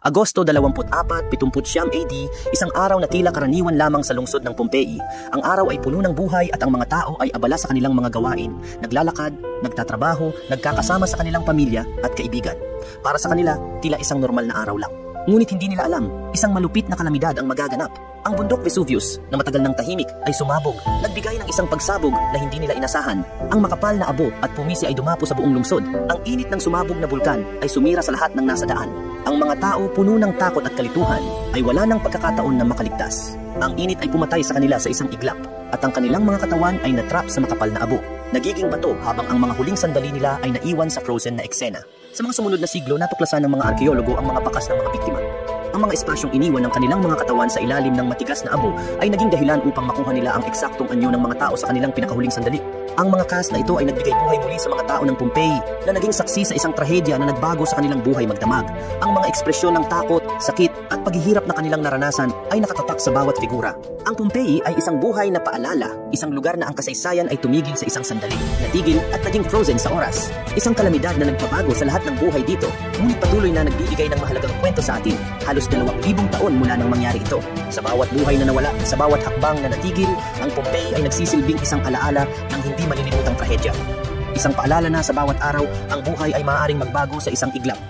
Agosto 24, 79 AD, isang araw na tila karaniwan lamang sa lungsod ng Pompeii. Ang araw ay puno ng buhay at ang mga tao ay abala sa kanilang mga gawain, naglalakad, nagtatrabaho, nagkakasama sa kanilang pamilya at kaibigan. Para sa kanila, tila isang normal na araw lang. Ngunit hindi nila alam, isang malupit na kalamidad ang magaganap. Ang bundok Vesuvius na matagal ng tahimik ay sumabog, nagbigay ng isang pagsabog na hindi nila inasahan. Ang makapal na abo at pumisi ay dumapo sa buong lungsod. Ang init ng sumabog na bulkan ay sumira sa lahat ng nasa daan. Ang mga tao puno ng takot at kalituhan ay wala ng pagkakataon na makaligtas. Ang init ay pumatay sa kanila sa isang iglap at ang kanilang mga katawan ay natrap sa makapal na abo. Nagiging bato habang ang mga huling sandali nila ay naiwan sa frozen na eksena. Sa mga sumunod na siglo, natuklasan ng mga arkeologo ang mga bakas ng mga biktima. Ang mga espasyong iniwan ng kanilang mga katawan sa ilalim ng matigas na abo ay naging dahilan upang makuha nila ang eksaktong anyo ng mga tao sa kanilang pinakahuling sandali. Ang mga cast na ito ay nagbigay buhay muli sa mga tao ng Pompeii na naging saksi sa isang trahedya na nagbago sa kanilang buhay magdamag. Ang mga ekspresyon ng takot, sakit at paghihirap na kanilang naranasan ay nakatatak sa bawat figura. Ang Pompeii ay isang buhay na paalala, isang lugar na ang kasaysayan ay tumigil sa isang sandali, natigil at naging frozen sa oras. Isang kalamidad na nagpabago sa lahat ng buhay dito, ngunit patuloy na nagbibigay ng mahalagang kwento sa atin. Halos 2,000 taon mula nang mangyari ito. Sa bawat buhay na nawala, sa bawat hakbang na natigil, ang Pompeii ay nagsisilbing isang alaala ng hindi malilimutang trahedya. Isang paalala na sa bawat araw, ang buhay ay maaaring magbago sa isang iglap.